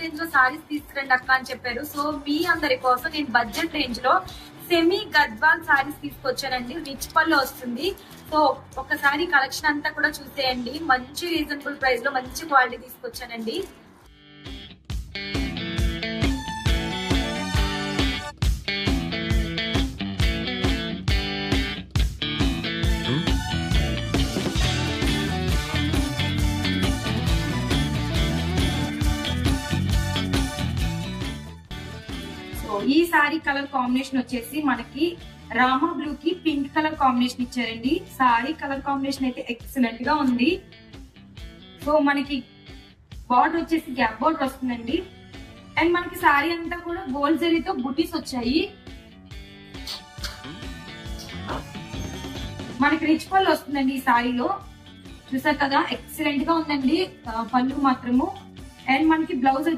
Range లో సారీస్ తీసుకురండి అక్క అని చెప్పారు. సో మీ అందరి కోసం నేను బడ్జెట్ రేంజ్ లో సెమీ గద్వాల్ సారీస్ తీసుకొచ్చానండి. రిచ్ పళ్ళు వస్తుంది. సో ఒకసారి కలెక్షన్ అంతా కూడా చూసేయండి. మంచి రీజనబుల్ ప్రైస్ లో మంచి క్వాలిటీ తీసుకొచ్చానండి. ఈ సారీ కలర్ కాంబినేషన్ వచ్చేసి మనకి రామా బ్లూ కి పింక్ కలర్ కాంబినేషన్ ఇచ్చారండి. సారీ కలర్ కాంబినేషన్ అయితే ఎక్సలెంట్ గా ఉంది. సో మనకి బార్డర్ వచ్చేసి గ్యాప్ బార్డర్ వస్తుందండి. అండ్ మనకి సారీ అంతా కూడా గోల్డ్ జరీతో బుటీస్ వచ్చాయి. మనకి రిచ్ పళ్ళు వస్తుందండి ఈ సారీలో. చూసారు కదా ఎక్సలెంట్ గా ఉందండి పళ్ళు మాత్రము. అండ్ మనకి బ్లౌజ్ వచ్చేసి